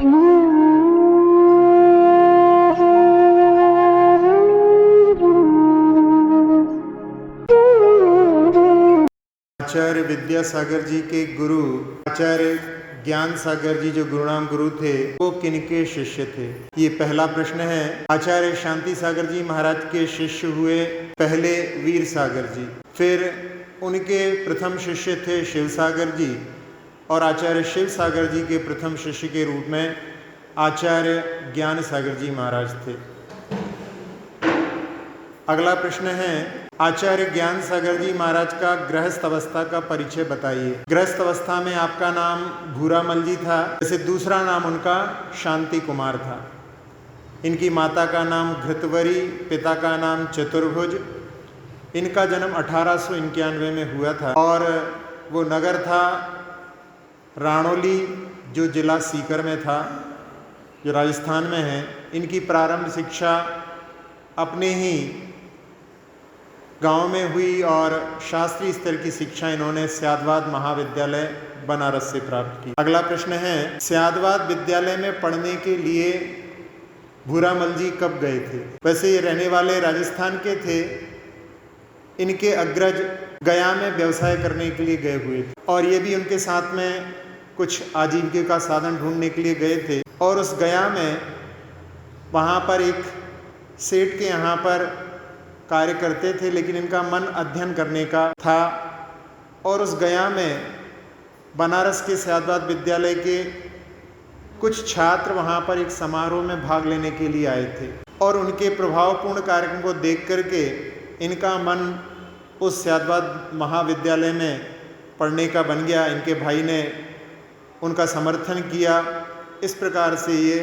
आचार्य विद्यासागर जी के गुरु आचार्य ज्ञान सागर जी जो गुरुनाम गुरु थे वो किनके शिष्य थे? ये पहला प्रश्न है। आचार्य शांति सागर जी महाराज के शिष्य हुए पहले वीर सागर जी, फिर उनके प्रथम शिष्य थे शिव सागर जी, और आचार्य शिव सागर जी के प्रथम शिष्य के रूप में आचार्य ज्ञान सागर जी महाराज थे। अगला प्रश्न है, आचार्य ज्ञान सागर जी महाराज का गृहस्थ अवस्था का परिचय बताइए। गृहस्थ अवस्था में आपका नाम भूरामल जी था, जैसे दूसरा नाम उनका शांति कुमार था। इनकी माता का नाम घृतवरी, पिता का नाम चतुर्भुज। इनका जन्म 1891 में हुआ था और वो नगर था राणौली, जो जिला सीकर में था, जो राजस्थान में है। इनकी प्रारंभ शिक्षा अपने ही गांव में हुई और शास्त्रीय स्तर की शिक्षा इन्होंने स्यादवाद महाविद्यालय बनारस से प्राप्त की। अगला प्रश्न है, स्यादवाद विद्यालय में पढ़ने के लिए भूरामल जी कब गए थे? वैसे ये रहने वाले राजस्थान के थे। इनके अग्रज गया में व्यवसाय करने के लिए गए हुए थे और ये भी उनके साथ में कुछ आजीविका का साधन ढूंढने के लिए गए थे। और उस गया में वहाँ पर एक सेठ के यहाँ पर कार्य करते थे, लेकिन इनका मन अध्ययन करने का था। और उस गया में बनारस के स्यादवाद विद्यालय के कुछ छात्र वहाँ पर एक समारोह में भाग लेने के लिए आए थे और उनके प्रभावपूर्ण कार्यक्रम को देख करके इनका मन उस स्यादवाद महाविद्यालय में पढ़ने का बन गया। इनके भाई ने उनका समर्थन किया। इस प्रकार से ये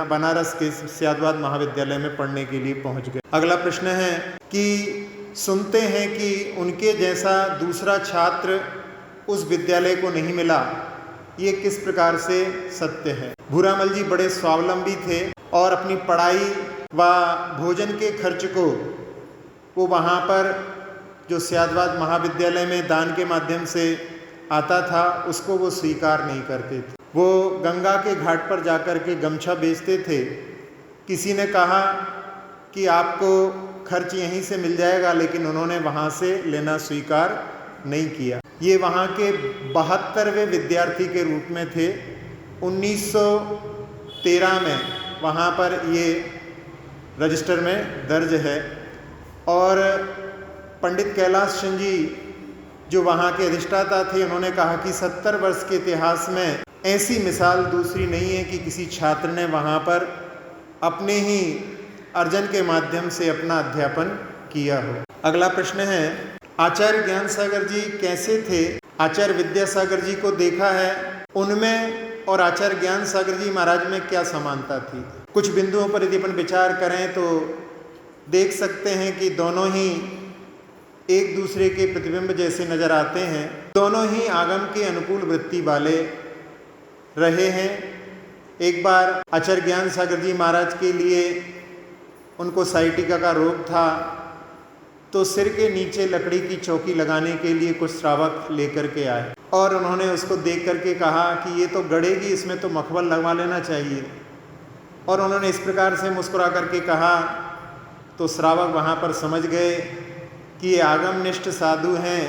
बनारस के स्यादवाद महाविद्यालय में पढ़ने के लिए पहुंच गए। अगला प्रश्न है कि सुनते हैं कि उनके जैसा दूसरा छात्र उस विद्यालय को नहीं मिला, ये किस प्रकार से सत्य है? भूरामल जी बड़े स्वावलंबी थे और अपनी पढ़ाई व भोजन के खर्च को वो वहाँ पर जो स्यादवाद महाविद्यालय में दान के माध्यम से आता था उसको वो स्वीकार नहीं करते थे। वो गंगा के घाट पर जाकर के गमछा बेचते थे। किसी ने कहा कि आपको खर्च यहीं से मिल जाएगा, लेकिन उन्होंने वहाँ से लेना स्वीकार नहीं किया। ये वहाँ के 72वें विद्यार्थी के रूप में थे। 1913 में वहाँ पर ये रजिस्टर में दर्ज है। और पंडित कैलाश चंद जी जो वहाँ के अधिष्ठाता थे, उन्होंने कहा कि 70 वर्ष के इतिहास में ऐसी मिसाल दूसरी नहीं है कि किसी छात्र ने वहाँ पर अपने ही अर्जन के माध्यम से अपना अध्यापन किया हो। अगला प्रश्न है, आचार्य ज्ञान सागर जी कैसे थे? आचार्य विद्यासागर जी को देखा है, उनमें और आचार्य ज्ञान सागर जी महाराज में क्या समानता थी? कुछ बिंदुओं पर यदि अपन विचार करें तो देख सकते हैं कि दोनों ही एक दूसरे के प्रतिबिंब जैसे नजर आते हैं। दोनों ही आगम के अनुकूल वृत्ति वाले रहे हैं। एक बार आचार्य ज्ञान सागर जी महाराज के लिए उनको साइटिका का रोग था, तो सिर के नीचे लकड़ी की चौकी लगाने के लिए कुछ श्रावक लेकर के आए और उन्होंने उसको देख करके कहा कि ये तो गड़ेगी, इसमें तो मखमल लगवा लेना चाहिए। और उन्होंने इस प्रकार से मुस्कुरा करके कहा तो श्रावक वहाँ पर समझ गए कि ये आगमनिष्ठ साधु हैं,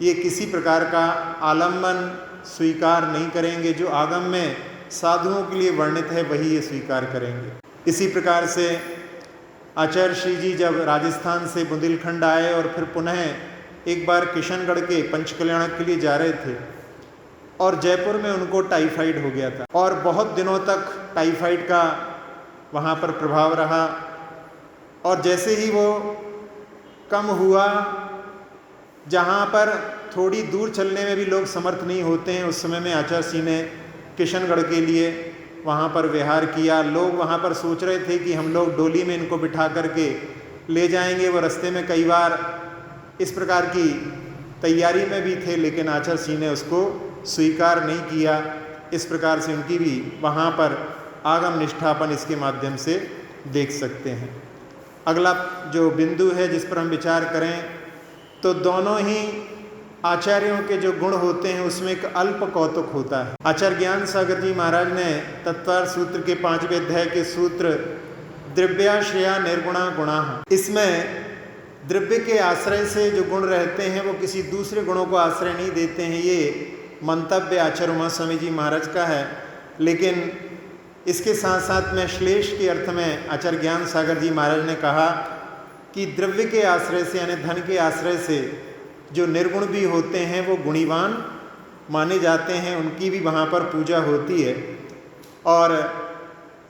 ये किसी प्रकार का आलम्बन स्वीकार नहीं करेंगे। जो आगम में साधुओं के लिए वर्णित है वही ये स्वीकार करेंगे। इसी प्रकार से आचार्य श्री जी जब राजस्थान से बुंदेलखंड आए और फिर पुनः एक बार किशनगढ़ के पंचकल्याण के लिए जा रहे थे और जयपुर में उनको टाइफाइड हो गया था और बहुत दिनों तक टाइफाइड का वहाँ पर प्रभाव रहा। और जैसे ही वो कम हुआ, जहाँ पर थोड़ी दूर चलने में भी लोग समर्थ नहीं होते हैं, उस समय में आचार्य श्री ने किशनगढ़ के लिए वहाँ पर विहार किया। लोग वहाँ पर सोच रहे थे कि हम लोग डोली में इनको बिठा करके ले जाएंगे। वो रास्ते में कई बार इस प्रकार की तैयारी में भी थे, लेकिन आचार्य श्री ने उसको स्वीकार नहीं किया। इस प्रकार से उनकी भी वहाँ पर आगम निष्ठापन इसके माध्यम से देख सकते हैं। अगला जो बिंदु है जिस पर हम विचार करें तो दोनों ही आचार्यों के जो गुण होते हैं उसमें एक अल्प कौतुक होता है। आचार्य ज्ञान सागर जी महाराज ने तत्वार सूत्र के 5वें अध्याय के सूत्र द्रव्याश्रया निर्गुणा गुणा, इसमें द्रव्य के आश्रय से जो गुण रहते हैं वो किसी दूसरे गुणों को आश्रय नहीं देते हैं, ये मंतव्य आचार्य उमा स्वामी जी महाराज का है। लेकिन इसके साथ साथ में श्लेष के अर्थ में आचार्य ज्ञान सागर जी महाराज ने कहा कि द्रव्य के आश्रय से यानी धन के आश्रय से जो निर्गुण भी होते हैं वो गुणीवान माने जाते हैं, उनकी भी वहाँ पर पूजा होती है। और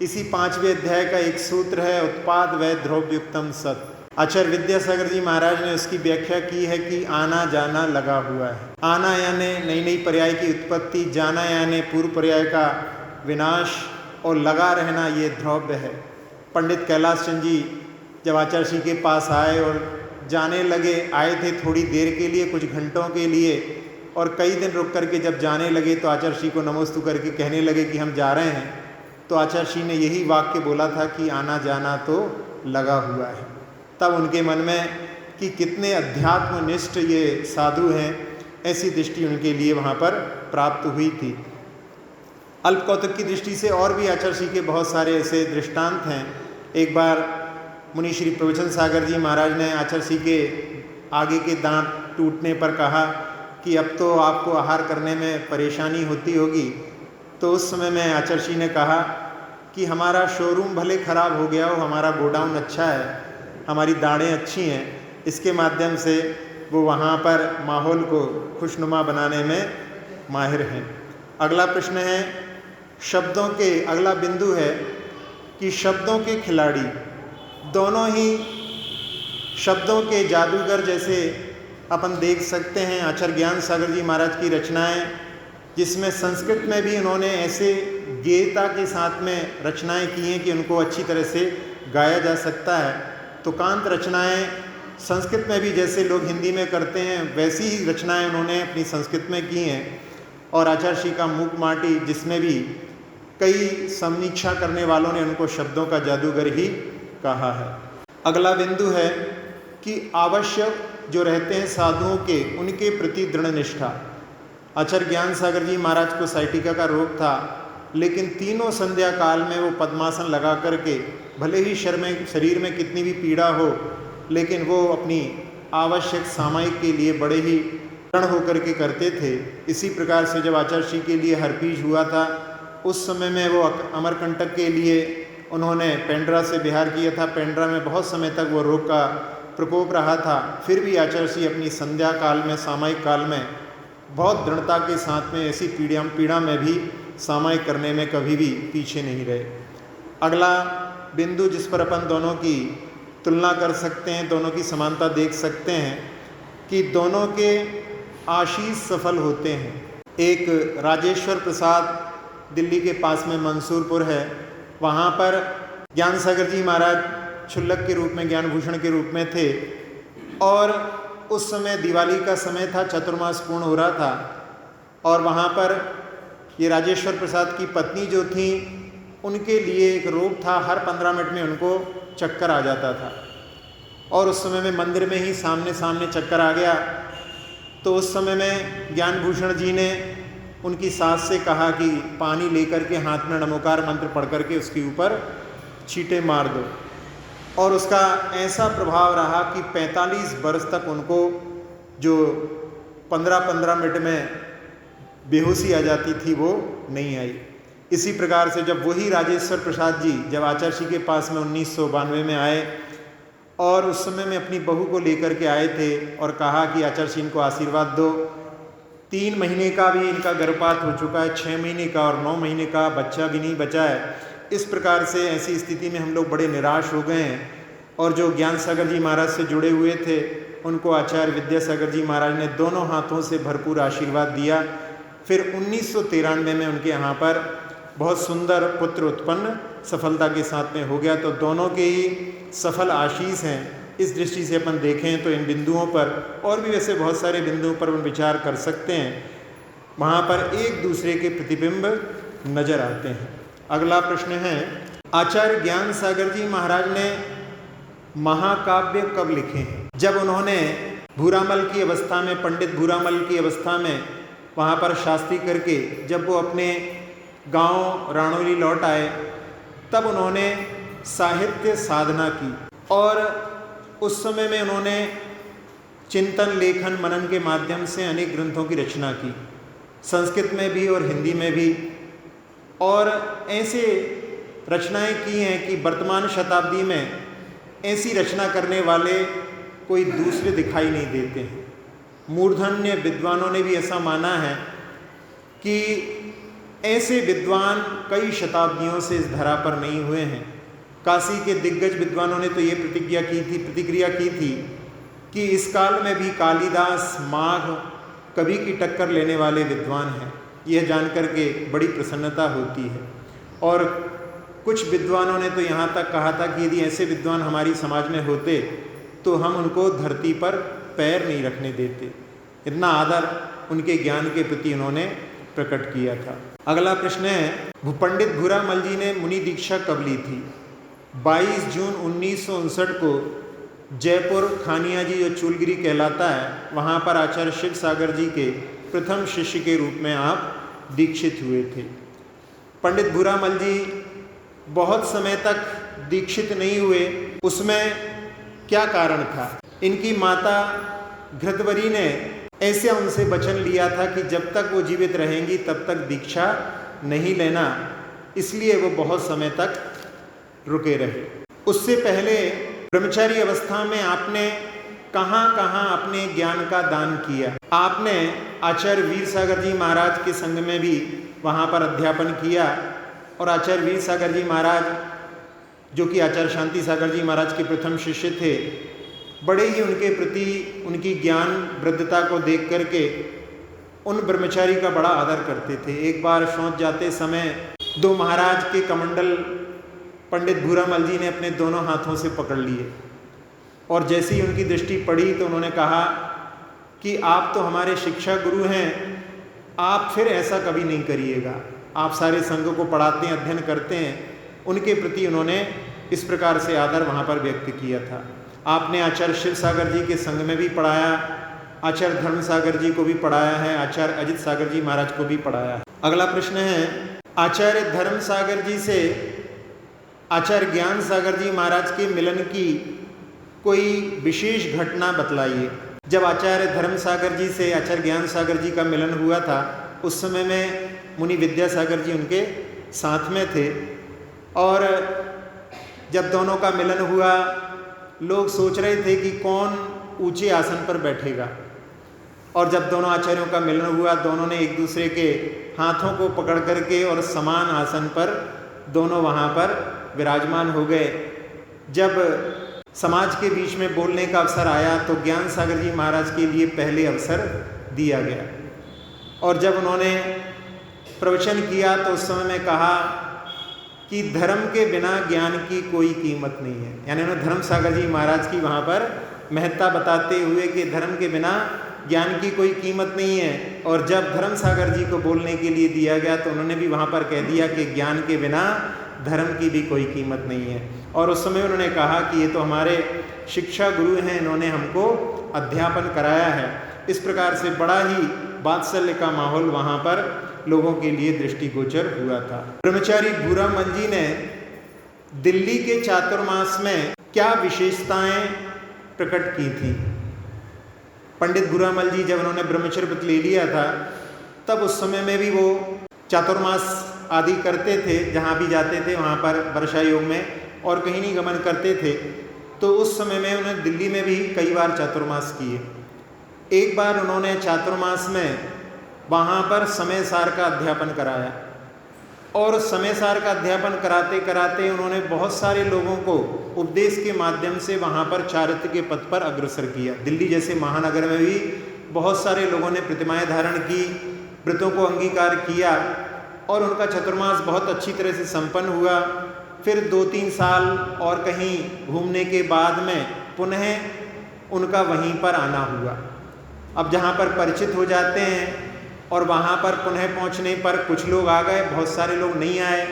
इसी 5वें अध्याय का एक सूत्र है उत्पाद वै द्रव्युक्तम सत। आचार्य विद्यासागर जी महाराज ने उसकी व्याख्या की है कि आना जाना लगा हुआ है। आना यानी नई नई पर्याय की उत्पत्ति, जाना यानी पूर्व पर्याय का विनाश, और लगा रहना ये द्रव्य है। पंडित कैलाश चंद जी जब आचार्य श्री के पास आए और जाने लगे, आए थे थोड़ी देर के लिए, कुछ घंटों के लिए, और कई दिन रुक करके जब जाने लगे तो आचार्य श्री को नमोस्तु करके कहने लगे कि हम जा रहे हैं। तो आचार्य श्री ने यही वाक्य बोला था कि आना जाना तो लगा हुआ है। तब उनके मन में कि कितने अध्यात्मनिष्ठ ये साधु हैं, ऐसी दृष्टि उनके लिए वहाँ पर प्राप्त हुई थी। अल्प कौतुक की दृष्टि से और भी आचार्य श्री के बहुत सारे ऐसे दृष्टांत हैं। एक बार मुनि श्री प्रवचन सागर जी महाराज ने आचार्य श्री के आगे के दांत टूटने पर कहा कि अब तो आपको आहार करने में परेशानी होती होगी। तो उस समय में आचार्य श्री ने कहा कि हमारा शोरूम भले ख़राब हो गया हो, हमारा गोडाउन अच्छा है, हमारी दाढ़ें अच्छी हैं, इसके माध्यम से वो वहाँ पर माहौल को खुशनुमा बनाने में माहिर हैं। अगला प्रश्न है शब्दों के, अगला बिंदु है कि शब्दों के खिलाड़ी, दोनों ही शब्दों के जादूगर जैसे अपन देख सकते हैं। आचार्य ज्ञान सागर जी महाराज की रचनाएं, जिसमें संस्कृत में भी उन्होंने ऐसे गेयता के साथ में रचनाएं की हैं कि उनको अच्छी तरह से गाया जा सकता है। तुकांत रचनाएं संस्कृत में भी जैसे लोग हिंदी में करते हैं वैसी ही रचनाएं उन्होंने अपनी संस्कृत में की हैं। और आचार्य श्री का मूक माटी, जिसमें भी कई समीक्षा करने वालों ने उनको शब्दों का जादूगर ही कहा है। अगला बिंदु है कि आवश्यक जो रहते हैं साधुओं के, उनके प्रति दृढ़ निष्ठा। आचार्य ज्ञान सागर जी महाराज को साइटिका का रोग था, लेकिन तीनों संध्या काल में वो पद्मासन लगा करके, भले ही शरीर में कितनी भी पीड़ा हो, लेकिन वो अपनी आवश्यक सामयिक के लिए बड़े ही दृढ़ होकर के करते थे। इसी प्रकार से जब आचार्य श्री के लिए हरपीज हुआ था, उस समय में वो अमरकंटक के लिए उन्होंने पेंड्रा से बिहार किया था। पेंड्रा में बहुत समय तक वो रोग का प्रकोप रहा था, फिर भी आचार्य श्री अपनी संध्या काल में, सामयिक काल में बहुत दृढ़ता के साथ में ऐसी पीड़ा में भी सामयिक करने में कभी भी पीछे नहीं रहे। अगला बिंदु जिस पर अपन दोनों की तुलना कर सकते हैं, दोनों की समानता देख सकते हैं कि दोनों के आशीष सफल होते हैं। एक राजेश्वर प्रसाद दिल्ली के पास में मंसूरपुर है, वहाँ पर ज्ञान सागर जी महाराज क्षुल्लक के रूप में, ज्ञान भूषण के रूप में थे, और उस समय दिवाली का समय था, चतुर्मास पूर्ण हो रहा था, और वहाँ पर ये राजेश्वर प्रसाद की पत्नी जो थी, उनके लिए एक रोग था, हर 15 मिनट में उनको चक्कर आ जाता था। और उस समय में मंदिर में ही सामने सामने चक्कर आ गया। तो उस समय में ज्ञान भूषण जी ने उनकी सास से कहा कि पानी लेकर के हाथ में नमोकार मंत्र पढ़ करके उसके ऊपर छींटे मार दो। और उसका ऐसा प्रभाव रहा कि 45 वर्ष तक उनको जो 15-15 मिनट में बेहोशी आ जाती थी वो नहीं आई। इसी प्रकार से जब वही राजेश्वर प्रसाद जी जब आचार्य श्री के पास में 1992 में आए, और उस समय में अपनी बहू को लेकर के आए थे और कहा कि आचार्य श्री इनको आशीर्वाद दो। 3 महीने का भी इनका गर्भपात हो चुका है, 6 महीने का और 9 महीने का बच्चा भी नहीं बचा है। इस प्रकार से ऐसी स्थिति में हम लोग बड़े निराश हो गए हैं। और जो ज्ञान सागर जी महाराज से जुड़े हुए थे, उनको आचार्य विद्यासागर जी महाराज ने दोनों हाथों से भरपूर आशीर्वाद दिया। फिर 1993 में उनके यहाँ पर बहुत सुंदर पुत्र उत्पन्न सफलता के साथ में हो गया। तो दोनों के ही सफल आशीष हैं। इस दृष्टि से अपन देखें तो इन बिंदुओं पर, और भी वैसे बहुत सारे बिंदुओं पर हम विचार कर सकते हैं, वहाँ पर एक दूसरे के प्रतिबिंब नजर आते हैं। अगला प्रश्न है आचार्य ज्ञान सागर जी महाराज ने महाकाव्य कब लिखे हैं? जब उन्होंने भूरामल की अवस्था में, पंडित भूरामल की अवस्था में वहाँ पर शास्त्री करके जब वो अपने गांव राणौली लौट आए, तब उन्होंने साहित्य साधना की और उस समय में उन्होंने चिंतन, लेखन, मनन के माध्यम से अनेक ग्रंथों की रचना की, संस्कृत में भी और हिंदी में भी। और ऐसे रचनाएं की हैं कि वर्तमान शताब्दी में ऐसी रचना करने वाले कोई दूसरे दिखाई नहीं देते हैं। मूर्धन्य विद्वानों ने भी ऐसा माना है कि ऐसे विद्वान कई शताब्दियों से इस धरा पर नहीं हुए हैं। काशी के दिग्गज विद्वानों ने तो ये प्रतिक्रिया की थी कि इस काल में भी कालिदास, माघ, कवि की टक्कर लेने वाले विद्वान हैं। यह जानकर के बड़ी प्रसन्नता होती है। और कुछ विद्वानों ने तो यहाँ तक कहा था कि यदि ऐसे विद्वान हमारी समाज में होते तो हम उनको धरती पर पैर नहीं रखने देते। इतना आदर उनके ज्ञान के प्रति उन्होंने प्रकट किया था। अगला प्रश्न है, पंडित भूरामल जी ने मुनि दीक्षा कब ली थी? 22 जून 1959 को जयपुर खानिया जी, जो चूलगिरी कहलाता है, वहाँ पर आचार्य शिव सागर जी के प्रथम शिष्य के रूप में आप दीक्षित हुए थे। पंडित भूरामल जी बहुत समय तक दीक्षित नहीं हुए, उसमें क्या कारण था? इनकी माता घृतवरी ने ऐसे उनसे वचन लिया था कि जब तक वो जीवित रहेंगी तब तक दीक्षा नहीं लेना, इसलिए वो बहुत समय तक रुके रहे। उससे पहले ब्रह्मचारी अवस्था में आपने कहाँ कहाँ अपने ज्ञान का दान किया? आपने आचार्य वीर सागर जी महाराज के संग में भी वहाँ पर अध्यापन किया और आचार्य वीर सागर जी महाराज, जो कि आचार्य शांति सागर जी महाराज के प्रथम शिष्य थे, बड़े ही उनके प्रति, उनकी ज्ञान वृद्धता को देख करके उन ब्रह्मचारी का बड़ा आदर करते थे। एक बार शौच जाते समय दो महाराज के कमंडल पंडित भूरामल जी ने अपने दोनों हाथों से पकड़ लिए और जैसे ही उनकी दृष्टि पड़ी तो उन्होंने कहा कि आप तो हमारे शिक्षा गुरु हैं, आप फिर ऐसा कभी नहीं करिएगा। आप सारे संघ को पढ़ाते हैं, अध्ययन करते हैं। उनके प्रति उन्होंने इस प्रकार से आदर वहाँ पर व्यक्त किया था। आपने आचार्य शिव सागर जी के संग में भी पढ़ाया, आचार्य धर्म सागर जी को भी पढ़ाया है, आचार्य अजित सागर जी महाराज को भी पढ़ाया है। अगला प्रश्न है, आचार्य धर्म सागर जी से आचार्य ज्ञान सागर जी महाराज के मिलन की कोई विशेष घटना बतलाइए। जब आचार्य धर्म सागर जी से आचार्य ज्ञान सागर जी का मिलन हुआ था, उस समय में मुनि विद्यासागर जी उनके साथ में थे और जब दोनों का मिलन हुआ, लोग सोच रहे थे कि कौन ऊंचे आसन पर बैठेगा। और जब दोनों आचार्यों का मिलन हुआ, दोनों ने एक दूसरे के हाथों को पकड़ करके और समान आसन पर दोनों वहाँ पर विराजमान हो गए। जब समाज के बीच में बोलने का अवसर आया तो ज्ञान सागर जी महाराज के लिए पहले अवसर दिया गया और जब उन्होंने प्रवचन किया तो उस समय में कहा कि धर्म के बिना ज्ञान की कोई कीमत नहीं है। यानी उन्होंने धर्म सागर जी महाराज की वहाँ पर महत्ता बताते हुए कि धर्म के बिना ज्ञान की कोई कीमत नहीं है। और जब धर्म सागर जी को बोलने के लिए दिया गया तो उन्होंने भी वहाँ पर कह दिया कि ज्ञान के बिना धर्म की भी कोई कीमत नहीं है। और उस समय उन्होंने कहा कि ये तो हमारे शिक्षा गुरु हैं, इन्होंने हमको अध्यापन कराया है। इस प्रकार से बड़ा ही वात्सल्य का माहौल वहाँ पर लोगों के लिए दृष्टिगोचर हुआ था। ब्रह्मचारी भूरामल जी ने दिल्ली के चातुर्मास में क्या विशेषताएं प्रकट की थी? पंडित भूरामल जी जब उन्होंने ब्रह्मचर्य व्रत ले लिया था तब उस समय में भी वो चातुर्मास आदि करते थे, जहाँ भी जाते थे वहाँ पर वर्षा योग में और कहीं नहीं गमन करते थे। तो उस समय में उन्होंने दिल्ली में भी कई बार चातुर्मास किए। एक बार उन्होंने चातुर्मास में वहाँ पर समय सार का अध्यापन कराया और समय सार का अध्यापन कराते कराते उन्होंने बहुत सारे लोगों को उपदेश के माध्यम से वहाँ पर चारित्र के पथ पर अग्रसर किया। दिल्ली जैसे महानगर में भी बहुत सारे लोगों ने प्रतिमाएं धारण की, व्रतों को अंगीकार किया और उनका चातुर्मास बहुत अच्छी तरह से संपन्न हुआ। फिर 2-3 साल और कहीं घूमने के बाद में पुनः उनका वहीं पर आना हुआ। अब जहाँ पर परिचित हो जाते हैं और वहाँ पर पुनः पहुँचने पर कुछ लोग आ गए, बहुत सारे लोग नहीं आए।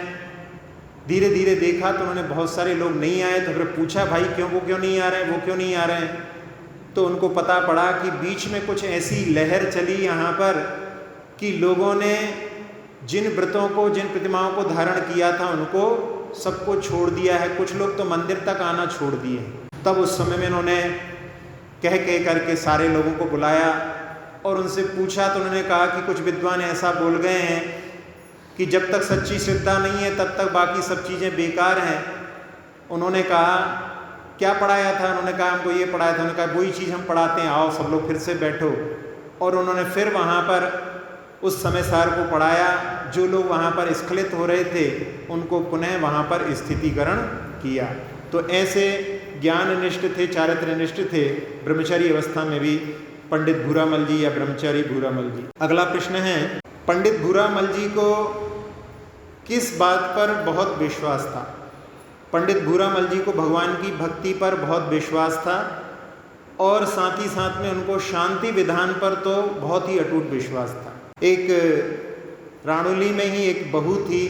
धीरे धीरे देखा तो उन्होंने बहुत सारे लोग नहीं आए तो फिर पूछा, भाई क्यों, वो क्यों नहीं आ रहे हैं, वो क्यों नहीं आ रहे हैं? तो उनको पता पड़ा कि बीच में कुछ ऐसी लहर चली यहाँ पर कि लोगों ने जिन व्रतों को, जिन प्रतिमाओं को धारण किया था उनको सबको छोड़ दिया है, कुछ लोग तो मंदिर तक आना छोड़ दिए। तब उस समय में इन्होंने कह करके सारे लोगों को बुलाया और उनसे पूछा, तो उन्होंने कहा कि कुछ विद्वान ऐसा बोल गए हैं कि जब तक सच्ची श्रद्धा नहीं है तब तक बाकी सब चीज़ें बेकार हैं। उन्होंने कहा क्या पढ़ाया था? उन्होंने कहा हमको ये पढ़ाया था। उन्होंने कहा वही चीज़ हम पढ़ाते हैं, आओ सब लोग फिर से बैठो। और उन्होंने फिर वहाँ पर उस समय सार को पढ़ाया। जो लोग वहाँ पर स्खलित हो रहे थे उनको पुनः वहाँ पर स्थितिकरण किया। तो ऐसे ज्ञान निष्ठ थे, चारित्र निष्ठ थे ब्रह्मचारी अवस्था में भी पंडित भूरामल जी या ब्रह्मचारी भूरामल जी। अगला प्रश्न है, पंडित भूरामल जी को किस बात पर बहुत विश्वास था? पंडित भूरामल जी को भगवान की भक्ति पर बहुत विश्वास था और साथ ही साथ में उनको शांति विधान पर तो बहुत ही अटूट विश्वास था। एक राणुली में ही एक बहू थी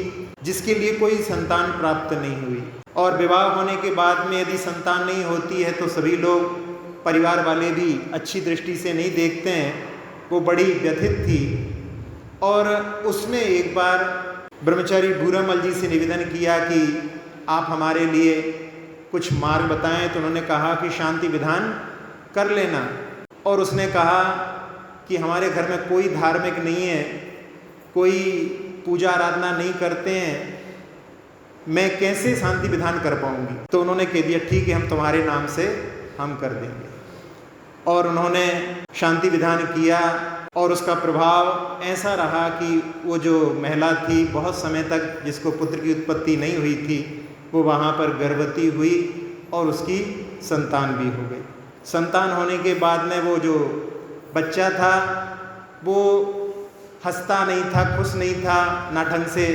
जिसके लिए कोई संतान प्राप्त नहीं हुई और विवाह होने के बाद में यदि संतान नहीं होती है तो सभी लोग, परिवार वाले भी अच्छी दृष्टि से नहीं देखते हैं। वो बड़ी व्यथित थी और उसने एक बार ब्रह्मचारी भूरामल जी से निवेदन किया कि आप हमारे लिए कुछ मार्ग बताएं। तो उन्होंने कहा कि शांति विधान कर लेना। और उसने कहा कि हमारे घर में कोई धार्मिक नहीं है, कोई पूजा आराधना नहीं करते हैं, मैं कैसे शांति विधान कर पाऊंगी? तो उन्होंने कह दिया ठीक है, हम तुम्हारे नाम से हम कर देंगे। और उन्होंने शांति विधान किया और उसका प्रभाव ऐसा रहा कि वो जो महिला थी बहुत समय तक जिसको पुत्र की उत्पत्ति नहीं हुई थी, वो वहाँ पर गर्भवती हुई और उसकी संतान भी हो गई। संतान होने के बाद में वो जो बच्चा था वो हंसता नहीं था, खुश नहीं था, ना ढंग से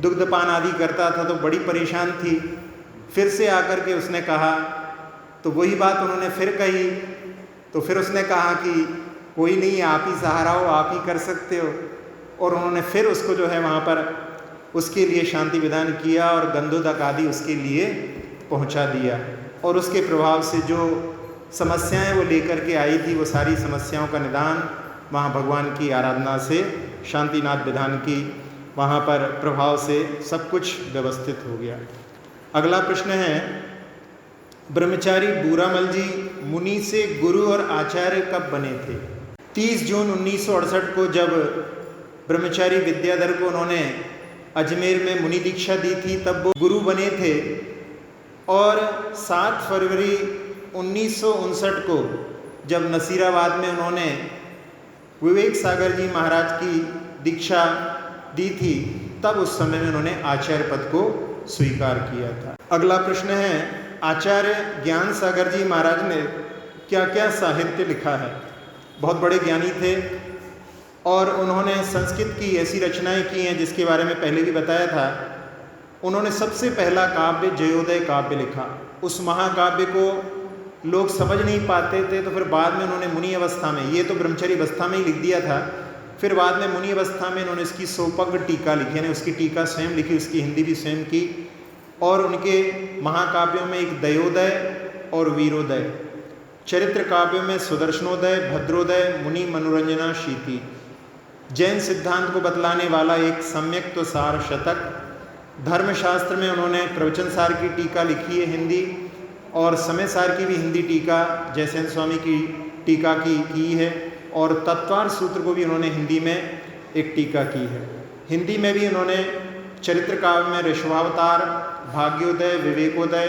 दुग्धपान आदि करता था, तो बड़ी परेशान थी। फिर से आकर के उसने कहा, तो वही बात उन्होंने फिर कही। तो फिर उसने कहा कि कोई नहीं, आप ही सहारा हो, आप ही कर सकते हो। और उन्होंने फिर उसको जो है वहाँ पर उसके लिए शांति विधान किया और गंधोदक आदि उसके लिए पहुँचा दिया। और उसके प्रभाव से जो समस्याएं वो लेकर के आई थी, वो सारी समस्याओं का निदान वहाँ भगवान की आराधना से, शांतिनाथ विधान की वहाँ पर प्रभाव से सब कुछ व्यवस्थित हो गया। अगला प्रश्न है, ब्रह्मचारी भूरामल जी मुनि से गुरु और आचार्य कब बने थे? 30 जून 1968 को जब ब्रह्मचारी विद्याधर को उन्होंने अजमेर में मुनि दीक्षा दी थी तब वो गुरु बने थे। और 7 फरवरी 1959 को जब नसीराबाद में उन्होंने विवेक सागर जी महाराज की दीक्षा दी थी तब उस समय में उन्होंने आचार्य पद को स्वीकार किया था। अगला प्रश्न है, आचार्य ज्ञान सागर जी महाराज ने क्या क्या साहित्य लिखा है? बहुत बड़े ज्ञानी थे और उन्होंने संस्कृत की ऐसी रचनाएं की हैं जिसके बारे में पहले भी बताया था। उन्होंने सबसे पहला काव्य जयोदय काव्य लिखा। उस महाकाव्य को लोग समझ नहीं पाते थे, तो फिर बाद में उन्होंने मुनि अवस्था में, ये तो ब्रह्मचारी अवस्था में ही लिख दिया था, फिर बाद में मुनि अवस्था में उन्होंने इसकी सोपग्र टीका लिखी, यानी उसकी टीका स्वयं लिखी, उसकी हिंदी भी स्वयं की। और उनके महाकाव्यों में एक दयोदय और वीरोदय, चरित्र काव्यों में सुदर्शनोदय, भद्रोदय, मुनि मनोरंजना शीति, जैन सिद्धांत को बतलाने वाला एक सम्यक तो सार शतक, धर्मशास्त्र में उन्होंने प्रवचन सार की टीका लिखी है हिंदी, और समय सार की भी हिंदी टीका जयसेन स्वामी की टीका की है, और तत्वार सूत्र को भी उन्होंने हिंदी में एक टीका की है। हिंदी में भी उन्होंने चरित्र काव्य में ऋषभावतार, भाग्योदय, विवेकोदय,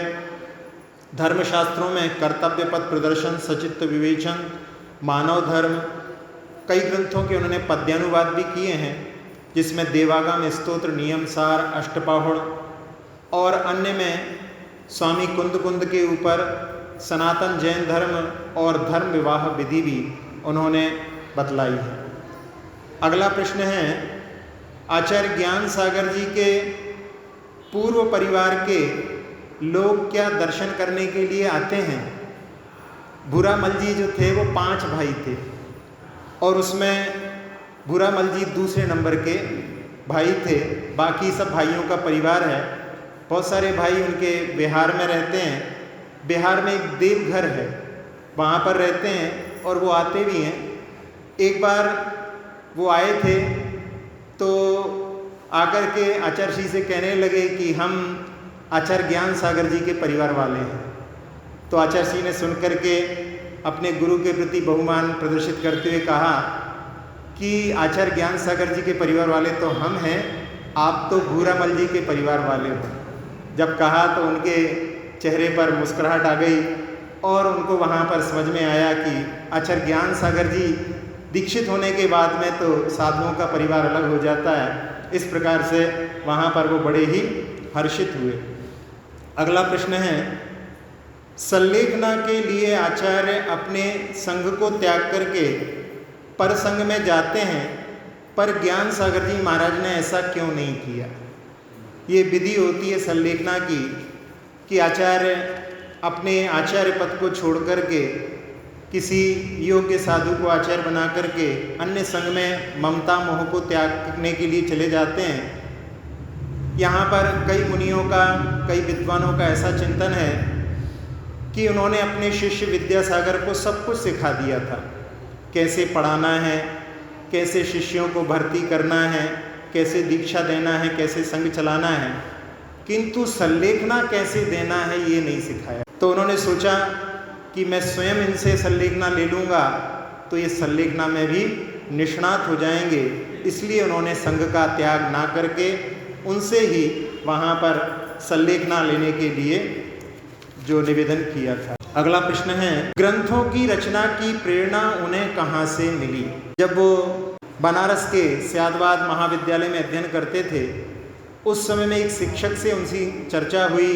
धर्मशास्त्रों में कर्तव्य पथ प्रदर्शन, सचित्त विवेचन, मानव धर्म, कई ग्रंथों के उन्होंने पद्यानुवाद भी किए हैं, जिसमें देवागम, स्तोत्र, नियम सार, अष्टपाहुड़ और अन्य में स्वामी कुंद कुंद के ऊपर सनातन जैन धर्म और धर्म विवाह विधि भी उन्होंने बतलाई है। अगला प्रश्न है, आचार्य ज्ञान सागर जी के पूर्व परिवार के लोग क्या दर्शन करने के लिए आते हैं? भूरामल जी जो थे वो 5 भाई थे और उसमें भूरामल जी दूसरे नंबर के भाई थे। बाकी सब भाइयों का परिवार है। बहुत सारे भाई उनके बिहार में रहते हैं। बिहार में एक देवघर है, वहाँ पर रहते हैं और वो आते भी हैं। एक बार वो आए थे तो आकर के आचार्य जी से कहने लगे कि हम आचार्य ज्ञान सागर जी के परिवार वाले हैं। तो आचार्य जी ने सुन कर के अपने गुरु के प्रति बहुमान प्रदर्शित करते हुए कहा कि आचार्य ज्ञान सागर जी के परिवार वाले तो हम हैं, आप तो भूरामल जी के परिवार वाले हो। जब कहा तो उनके चेहरे पर मुस्कुराहट आ गई और उनको वहाँ पर समझ में आया कि आचार्य ज्ञान सागर जी दीक्षित होने के बाद में तो साधुओं का परिवार अलग हो जाता है। इस प्रकार से वहाँ पर वो बड़े ही हर्षित हुए। अगला प्रश्न है, संलेखना के लिए आचार्य अपने संघ को त्याग करके पर संघ में जाते हैं, पर ज्ञान सागर जी महाराज ने ऐसा क्यों नहीं किया? ये विधि होती है संलेखना की कि आचार्य अपने आचार्य पद को छोड़ करके किसी योग्य साधु को आचार्य बना करके अन्य संघ में ममता मोह को त्यागने के लिए चले जाते हैं। यहाँ पर कई मुनियों का, कई विद्वानों का ऐसा चिंतन है कि उन्होंने अपने शिष्य विद्यासागर को सब कुछ सिखा दिया था, कैसे पढ़ाना है, कैसे शिष्यों को भर्ती करना है, कैसे दीक्षा देना है, कैसे संघ चलाना है, किंतु संलेखना कैसे देना है ये नहीं सिखाया। तो उन्होंने सोचा कि मैं स्वयं इनसे संलेखना ले लूँगा तो ये संलेखना में भी निष्णात हो जाएंगे, इसलिए उन्होंने संघ का त्याग ना करके उनसे ही वहाँ पर संलेखना लेने के लिए जो निवेदन किया था। अगला प्रश्न है, ग्रंथों की रचना की प्रेरणा उन्हें कहाँ से मिली? जब वो बनारस के स्यादवाद महाविद्यालय में अध्ययन करते थे उस समय में एक शिक्षक से उनकी चर्चा हुई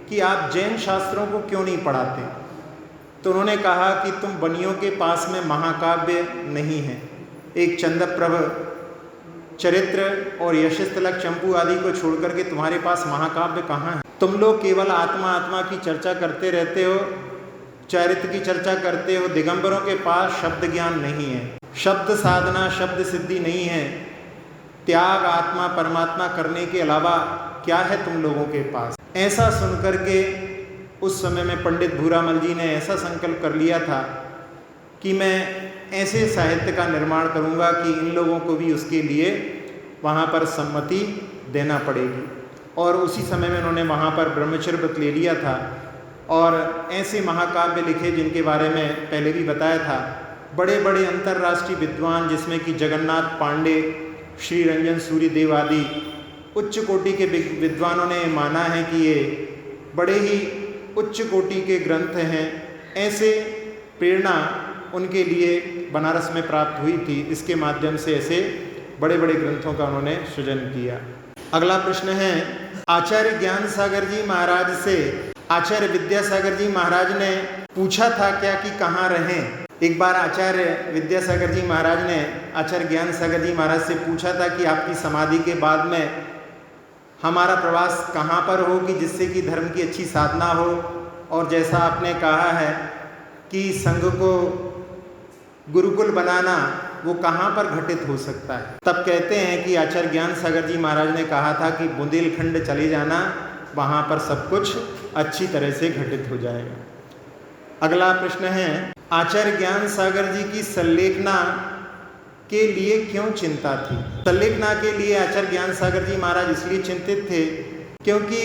कि आप जैन शास्त्रों को क्यों नहीं पढ़ाते? तो उन्होंने कहा कि तुम बनियों के पास में महाकाव्य नहीं है, एक चंद्रप्रभ, चरित्र और यशस्तलक, चंपू आदि को छोड़ करके तुम्हारे पास महाकाव्य कहाँ है? तुम लोग केवल आत्मा आत्मा की चर्चा करते रहते हो, चरित्र की चर्चा करते हो। दिगंबरों के पास शब्द ज्ञान नहीं है, शब्द साधना, शब्द सिद्धि नहीं है, त्याग आत्मा परमात्मा करने के अलावा क्या है तुम लोगों के पास? ऐसा सुन करके उस समय में पंडित भूरामल जी ने ऐसा संकल्प कर लिया था कि मैं ऐसे साहित्य का निर्माण करूंगा कि इन लोगों को भी उसके लिए वहाँ पर सम्मति देना पड़ेगी। और उसी समय में उन्होंने वहाँ पर ब्रह्मचर्य व्रत ले लिया था और ऐसे महाकाव्य लिखे जिनके बारे में पहले भी बताया था। बड़े बड़े अंतर्राष्ट्रीय विद्वान जिसमें कि जगन्नाथ पांडे, श्री रंजन सूर्यदेव आदि उच्च कोटि के विद्वानों ने माना है कि ये बड़े ही उच्च कोटि के ग्रंथ हैं। ऐसे प्रेरणा उनके लिए बनारस में प्राप्त हुई थी, इसके माध्यम से ऐसे बड़े बड़े ग्रंथों का उन्होंने सृजन किया। अगला प्रश्न है, आचार्य ज्ञान सागर जी महाराज से आचार्य विद्यासागर जी महाराज ने पूछा था क्या कि कहाँ रहें? एक बार आचार्य विद्यासागर जी महाराज ने आचार्य ज्ञान सागर जी महाराज से पूछा था कि आपकी समाधि के बाद में हमारा प्रवास कहाँ पर हो कि जिससे कि धर्म की अच्छी साधना हो, और जैसा आपने कहा है कि संघ को गुरुकुल बनाना, वो कहाँ पर घटित हो सकता है? तब कहते हैं कि आचार्य ज्ञान सागर जी महाराज ने कहा था कि बुंदेलखंड चले जाना, वहाँ पर सब कुछ अच्छी तरह से घटित हो जाएगा। अगला प्रश्न है, आचार्य ज्ञान सागर जी की संलेखना के लिए क्यों चिंता थी? संलेखना के लिए आचार्य ज्ञान सागर जी महाराज इसलिए चिंतित थे क्योंकि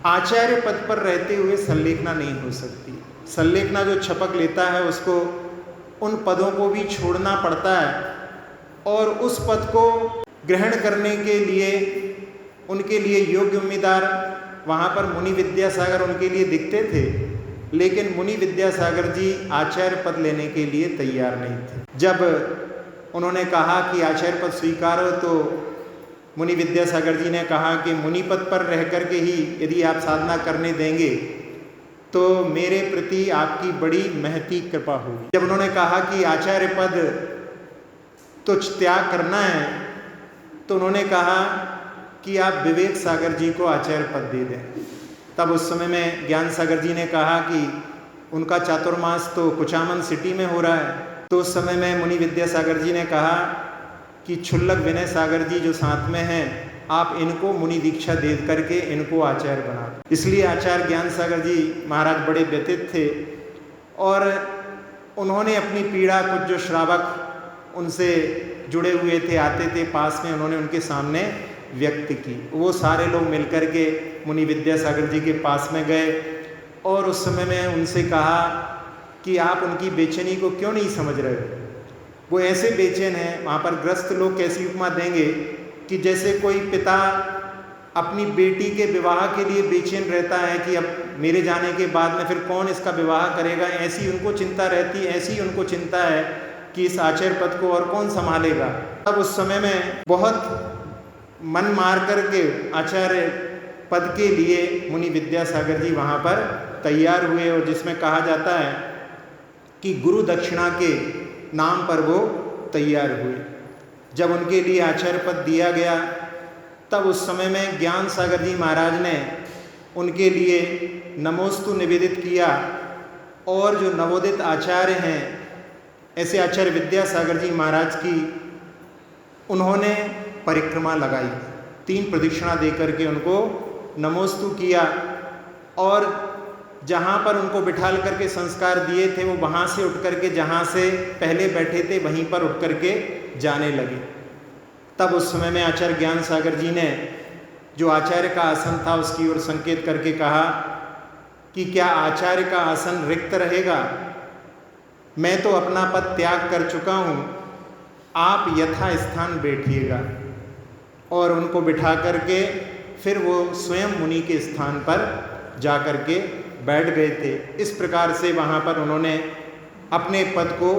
आचार्य पद पर रहते हुए संलेखना नहीं हो सकती। संलेखना जो छपक लेता है उसको उन पदों को भी छोड़ना पड़ता है, और उस पद को ग्रहण करने के लिए उनके लिए योग्य उम्मीदवार वहाँ पर मुनि विद्यासागर उनके लिए दिखते थे, लेकिन मुनि विद्यासागर जी आचार्य पद लेने के लिए तैयार नहीं थे। जब उन्होंने कहा कि आचार्य पद स्वीकारो तो मुनि विद्यासागर जी ने कहा कि मुनि पद पर रह कर के ही यदि आप साधना करने देंगे तो मेरे प्रति आपकी बड़ी महती कृपा होगी। जब उन्होंने कहा कि आचार्य पद तो त्याग करना है तो उन्होंने कहा कि आप विवेक सागर जी को आचार्य पद दे दें। तब उस समय में ज्ञान सागर जी ने कहा कि उनका चातुर्मास तो कुचामन सिटी में हो रहा है। तो उस समय में मुनि विद्यासागर जी ने कहा कि क्षुल्लक विनय सागर जी जो साथ में हैं, आप इनको मुनि दीक्षा दे करके इनको आचार्य बना दो। इसलिए आचार्य ज्ञान सागर जी महाराज बड़े व्यथित थे और उन्होंने अपनी पीड़ा, कुछ जो श्रावक उनसे जुड़े हुए थे, आते थे पास में, उन्होंने उनके सामने व्यक्त की। वो सारे लोग मिलकर के मुनि विद्यासागर जी के पास में गए और उस समय में उनसे कहा कि आप उनकी बेचैनी को क्यों नहीं समझ रहे हो? वो ऐसे बेचैन हैं। वहाँ पर ग्रस्त लोग कैसी उपमा देंगे कि जैसे कोई पिता अपनी बेटी के विवाह के लिए बेचैन रहता है कि अब मेरे जाने के बाद में फिर कौन इसका विवाह करेगा, ऐसी उनको चिंता रहती, ऐसी उनको चिंता है कि इस आचार्य पद को और कौन संभालेगा। अब उस समय में बहुत मन मार करके आचार्य पद के लिए मुनि विद्यासागर जी वहाँ पर तैयार हुए, और जिसमें कहा जाता है कि गुरु दक्षिणा के नाम पर वो तैयार हुए। जब उनके लिए आचार्य पद दिया गया तब उस समय में ज्ञान सागर जी महाराज ने उनके लिए नमोस्तु निवेदित किया, और जो नवोदित आचार्य हैं ऐसे आचार्य विद्यासागर जी महाराज की उन्होंने परिक्रमा लगाई, 3 प्रदक्षिणा दे करके उनको नमोस्तु किया, और जहाँ पर उनको बिठाल करके संस्कार दिए थे वो वहाँ से उठ करके जहाँ से पहले बैठे थे वहीं पर उठ करके जाने लगे। तब उस समय में आचार्य ज्ञान सागर जी ने जो आचार्य का आसन था उसकी ओर संकेत करके कहा कि क्या आचार्य का आसन रिक्त रहेगा? मैं तो अपना पद त्याग कर चुका हूँ, आप यथा स्थान बैठिएगा। और उनको बिठा करके फिर वो स्वयं मुनि के स्थान पर जा करके बैठ गए थे। इस प्रकार से वहाँ पर उन्होंने अपने पद को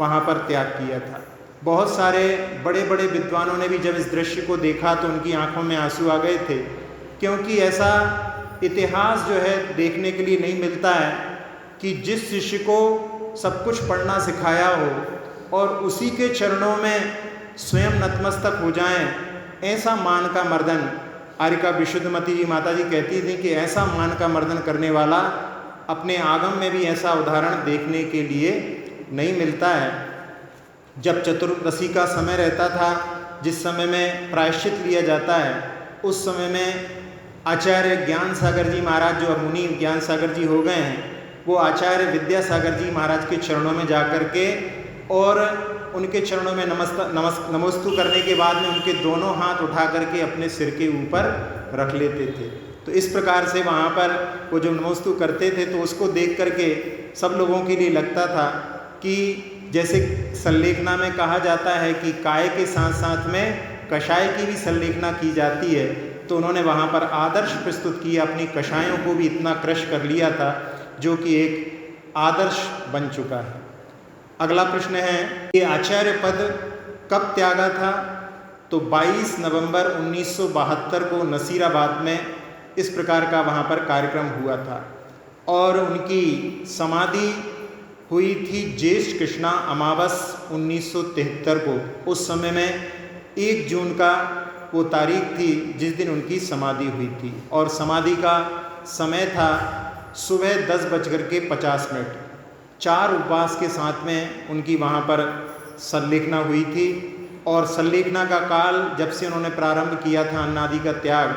वहाँ पर त्याग किया था। बहुत सारे बड़े बड़े विद्वानों ने भी जब इस दृश्य को देखा तो उनकी आंखों में आंसू आ गए थे, क्योंकि ऐसा इतिहास जो है देखने के लिए नहीं मिलता है कि जिस शिष्य को सब कुछ पढ़ना सिखाया हो और उसी के चरणों में स्वयं नतमस्तक हो जाएं, ऐसा मान का मर्दन। आर्यका विशुद्धमती जी माता जी कहती थी कि ऐसा मान का मर्दन करने वाला अपने आगम में भी ऐसा उदाहरण देखने के लिए नहीं मिलता है। जब चतुर्दशी का समय रहता था, जिस समय में प्रायश्चित लिया जाता है, उस समय में आचार्य ज्ञान सागर जी महाराज, जो अब मुनि ज्ञान सागर जी हो गए हैं, वो आचार्य विद्यासागर जी महाराज के चरणों में जा कर के और उनके चरणों में नमोस्तु करने के बाद में उनके दोनों हाथ उठा करके अपने सिर के ऊपर रख लेते थे। तो इस प्रकार से वहाँ पर वो जो नमोस्तु करते थे तो उसको देख करके सब लोगों के लिए लगता था कि जैसे संलेखना में कहा जाता है कि काय के साथ साथ में कषाय की भी संलेखना की जाती है, तो उन्होंने वहाँ पर आदर्श प्रस्तुत किया, अपनी कषायों को भी इतना क्रश कर लिया था जो कि एक आदर्श बन चुका है। अगला प्रश्न है कि आचार्य पद कब त्यागा था? तो 22 नवंबर 1972 को नसीराबाद में इस प्रकार का वहाँ पर कार्यक्रम हुआ था, और उनकी समाधि हुई थी ज्येष्ठ कृष्णा अमावस 1973 को। उस समय में 1 जून का वो तारीख थी जिस दिन उनकी समाधि हुई थी, और समाधि का समय था सुबह 10:50। 4 उपवास के साथ में उनकी वहाँ पर संलेखना हुई थी, और संलेखना का काल जब से उन्होंने प्रारंभ किया था अन्नादि का त्याग,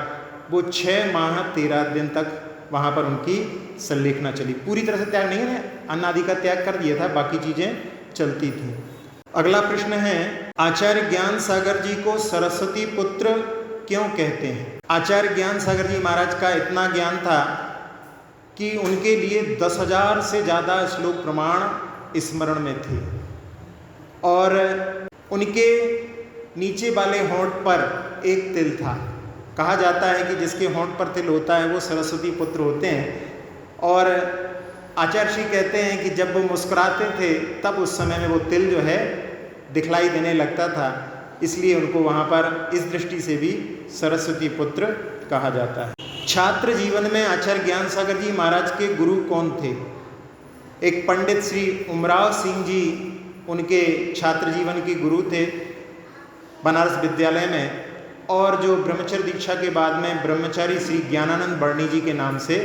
वो 6 माह 13 दिन तक वहाँ पर उनकी संलेखना चली। पूरी तरह से त्याग नहीं है, अन्नादि का त्याग कर दिया था, बाकी चीज़ें चलती थी। अगला प्रश्न है, आचार्य ज्ञान सागर जी को सरस्वती पुत्र क्यों कहते हैं? आचार्य ज्ञान सागर जी महाराज का इतना ज्ञान था कि उनके लिए 10,000 से ज़्यादा श्लोक प्रमाण स्मरण में थे, और उनके नीचे वाले होंठ पर एक तिल था। कहा जाता है कि जिसके होंठ पर तिल होता है वो सरस्वती पुत्र होते हैं, और आचार्य श्री कहते हैं कि जब वो मुस्कुराते थे तब उस समय में वो तिल जो है दिखलाई देने लगता था, इसलिए उनको वहाँ पर इस दृष्टि से भी सरस्वती पुत्र कहा जाता है। छात्र जीवन में आचार्य ज्ञान सागर जी महाराज के गुरु कौन थे? एक पंडित श्री उमराव सिंह जी उनके छात्र जीवन के गुरु थे बनारस विद्यालय में, और जो ब्रह्मचर्य दीक्षा के बाद में ब्रह्मचारी श्री ज्ञानानंद बर्णी जी के नाम से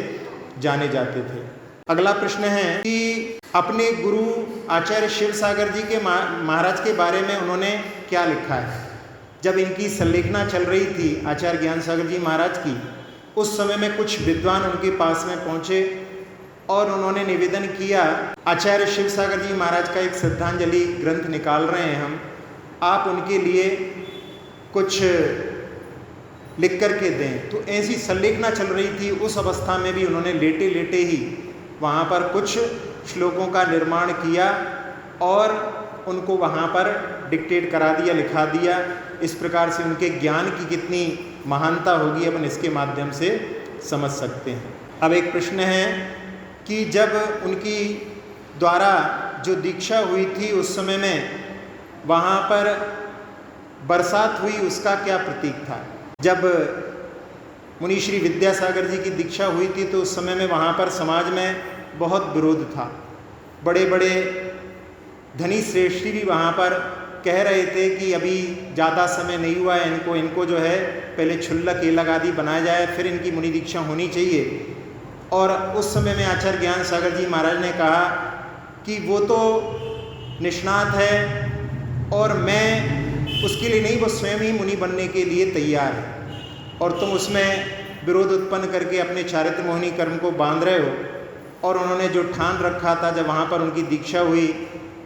जाने जाते थे। अगला प्रश्न है कि अपने गुरु आचार्य शिव सागर जी के महाराज के बारे में उन्होंने क्या लिखा है? जब इनकी संलेखना चल रही थी आचार्य ज्ञान सागर जी महाराज की, उस समय में कुछ विद्वान उनके पास में पहुँचे और उन्होंने निवेदन किया, आचार्य शिवसागर जी महाराज का एक श्रद्धांजलि ग्रंथ निकाल रहे हैं हम, आप उनके लिए कुछ लिख कर के दें। तो ऐसी संलेखना चल रही थी, उस अवस्था में भी उन्होंने लेटे लेटे ही वहाँ पर कुछ श्लोकों का निर्माण किया और उनको वहाँ पर डिक्टेट करा दिया, लिखा दिया। इस प्रकार से उनके ज्ञान की कितनी महानता होगी अपन इसके माध्यम से समझ सकते हैं। अब एक प्रश्न है कि जब उनकी द्वारा जो दीक्षा हुई थी उस समय में वहाँ पर बरसात हुई, उसका क्या प्रतीक था? जब मुनि श्री विद्यासागर जी की दीक्षा हुई थी तो उस समय में वहाँ पर समाज में बहुत विरोध था। बड़े बड़े धनी श्रेष्ठी भी वहाँ पर कह रहे थे कि अभी ज़्यादा समय नहीं हुआ है, इनको जो है पहले क्षुल्लक एलग आदि बनाया जाए, फिर इनकी मुनि दीक्षा होनी चाहिए। और उस समय में आचार्य ज्ञान सागर जी महाराज ने कहा कि वो तो निष्णात है और मैं उसके लिए नहीं, वो स्वयं ही मुनि बनने के लिए तैयार है और तुम उसमें विरोध उत्पन्न करके अपने चारित्र मोहिनी कर्म को बांध रहे हो। और उन्होंने जो ठान रखा था, जब वहाँ पर उनकी दीक्षा हुई,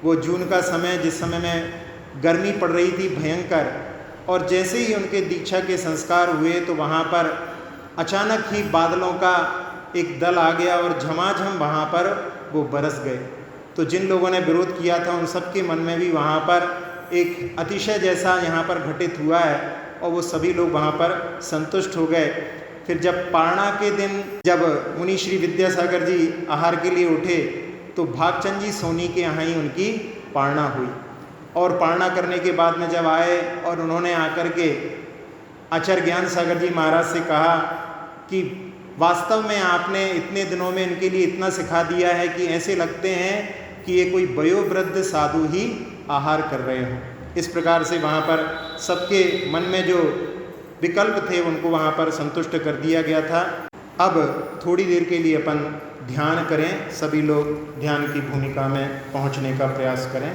वो जून का समय, जिस समय में गर्मी पड़ रही थी भयंकर, और जैसे ही उनके दीक्षा के संस्कार हुए तो वहाँ पर अचानक ही बादलों का एक दल आ गया और झमाझम वहाँ पर वो बरस गए। तो जिन लोगों ने विरोध किया था उन सबके मन में भी वहाँ पर एक अतिशय जैसा यहाँ पर घटित हुआ है और वो सभी लोग वहाँ पर संतुष्ट हो गए। फिर जब पारणा के दिन जब मुनि श्री विद्यासागर जी आहार के लिए उठे तो भागचंद जी सोनी के यहाँ ही उनकी पारणा हुई। और पारणा करने के बाद में जब आए और उन्होंने आकर के आचार्य ज्ञान सागर जी महाराज से कहा कि वास्तव में आपने इतने दिनों में इनके लिए इतना सिखा दिया है कि ऐसे लगते हैं कि ये कोई वयोवृद्ध साधु ही आहार कर रहे हों। इस प्रकार से वहाँ पर सबके मन में जो विकल्प थे उनको वहाँ पर संतुष्ट कर दिया गया था। अब थोड़ी देर के लिए अपन ध्यान करें, सभी लोग ध्यान की भूमिका में पहुँचने का प्रयास करें।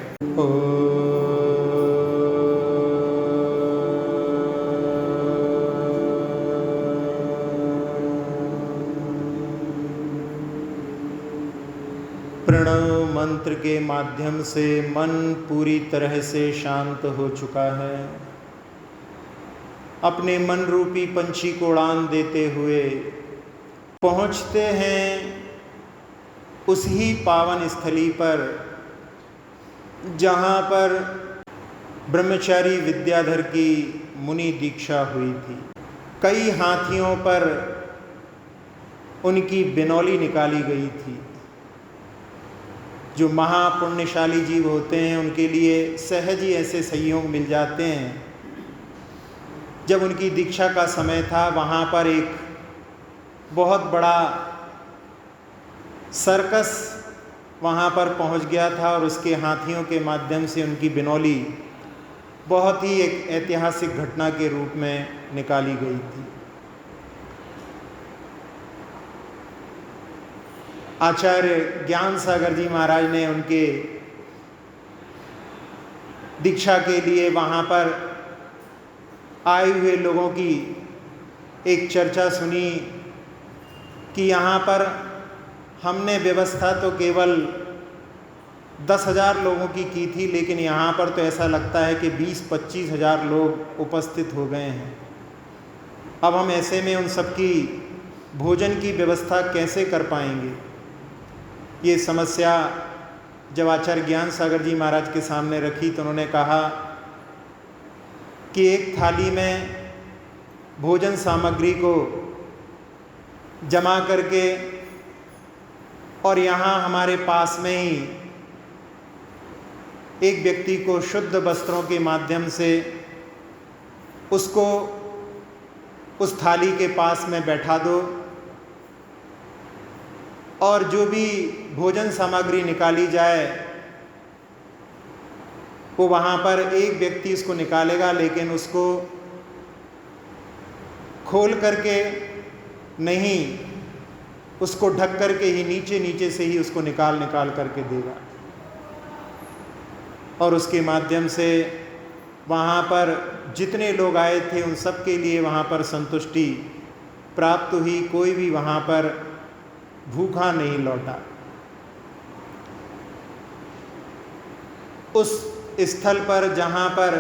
प्रणव मंत्र के माध्यम से मन पूरी तरह से शांत हो चुका है। अपने मन रूपी पंछी को उड़ान देते हुए पहुँचते हैं उस ही पावन स्थली पर जहाँ पर ब्रह्मचारी विद्याधर की मुनि दीक्षा हुई थी। कई हाथियों पर उनकी बिनौली निकाली गई थी। जो महापुण्यशाली जीव होते हैं उनके लिए सहज ही ऐसे संयोग मिल जाते हैं। जब उनकी दीक्षा का समय था वहाँ पर एक बहुत बड़ा सर्कस वहाँ पर पहुँच गया था और उसके हाथियों के माध्यम से उनकी बिनौली बहुत ही एक ऐतिहासिक घटना के रूप में निकाली गई थी। आचार्य ज्ञान सागर जी महाराज ने उनके दीक्षा के लिए वहाँ पर आए हुए लोगों की एक चर्चा सुनी कि यहाँ पर हमने व्यवस्था तो केवल 10,000 लोगों की थी, लेकिन यहाँ पर तो ऐसा लगता है कि 20-25 हज़ार लोग उपस्थित हो गए हैं। अब हम ऐसे में उन सबकी भोजन की व्यवस्था कैसे कर पाएंगे? ये समस्या जब आचार्य ज्ञान सागर जी महाराज के सामने रखी तो उन्होंने कहा कि एक थाली में भोजन सामग्री को जमा करके और यहाँ हमारे पास में ही एक व्यक्ति को शुद्ध वस्त्रों के माध्यम से उसको उस थाली के पास में बैठा दो और जो भी भोजन सामग्री निकाली जाए वो वहाँ पर एक व्यक्ति उसको निकालेगा, लेकिन उसको खोल करके नहीं, उसको ढक करके ही नीचे नीचे से ही उसको निकाल करके देगा। और उसके माध्यम से वहाँ पर जितने लोग आए थे उन सब के लिए वहाँ पर संतुष्टि प्राप्त हुई। कोई भी वहाँ पर भूखा नहीं लौटा। उस स्थल पर जहाँ पर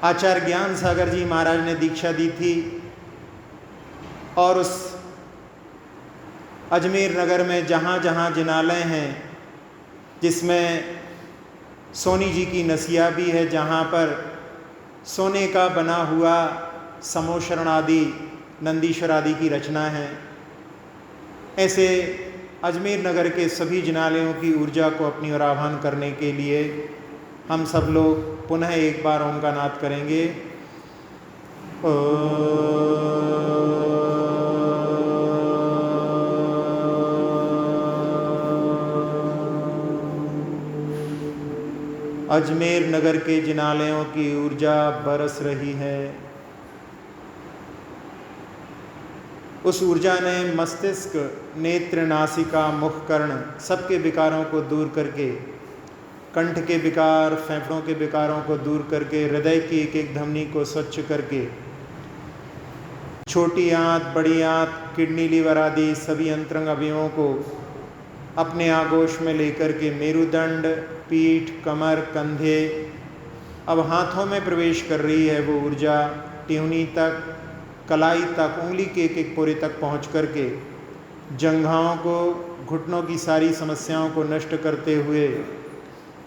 आचार्य ज्ञान सागर जी महाराज ने दीक्षा दी थी, और उस अजमेर नगर में जहाँ जहाँ जिनालय हैं, जिसमें सोनी जी की नसिया भी है, जहाँ पर सोने का बना हुआ समोशरण आदि, नंदीश्वर आदि की रचना है, ऐसे अजमेर नगर के सभी जिनालयों की ऊर्जा को अपनी ओर आह्वान करने के लिए हम सब लोग पुनः एक बार ओम का नाद करेंगे। अजमेर नगर के जिनालयों की ऊर्जा बरस रही है। उस ऊर्जा ने मस्तिष्क, नेत्र, नासिका, मुख, कर्ण सबके विकारों को दूर करके, कंठ के विकार, फेफड़ों के विकारों को दूर करके, हृदय की एक एक धमनी को स्वच्छ करके, छोटी आंत, बड़ी आंत, किडनी, लीवर आदि सभी अंतरंग अवयवों को अपने आगोश में लेकर के मेरुदंड, पीठ, कमर, कंधे, अब हाथों में प्रवेश कर रही है वो ऊर्जा, टिहनी तक, कलाई तक, उंगली के एक एक पोरे तक पहुंच करके जंघाओं को, घुटनों की सारी समस्याओं को नष्ट करते हुए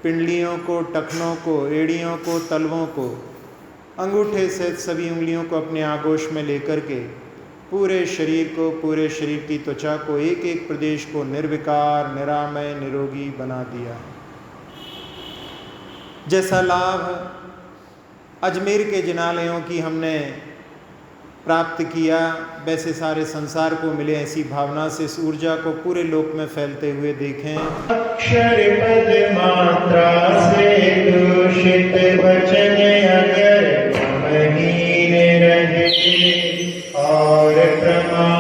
पिंडलियों को, टखनों को, एड़ियों को, तलवों को, अंगूठे से सभी उंगलियों को अपने आगोश में लेकर के पूरे शरीर को, पूरे शरीर की त्वचा को, एक एक प्रदेश को निर्विकार, निरामय, निरोगी बना दिया। जैसा लाभ अजमेर के जिनालयों की हमने प्राप्त किया, वैसे सारे संसार को मिले, ऐसी भावना से इस ऊर्जा को पूरे लोक में फैलते हुए देखें। अक्षर पद मात्रा से दूषित वचन अगर महीन रहे और प्रमाण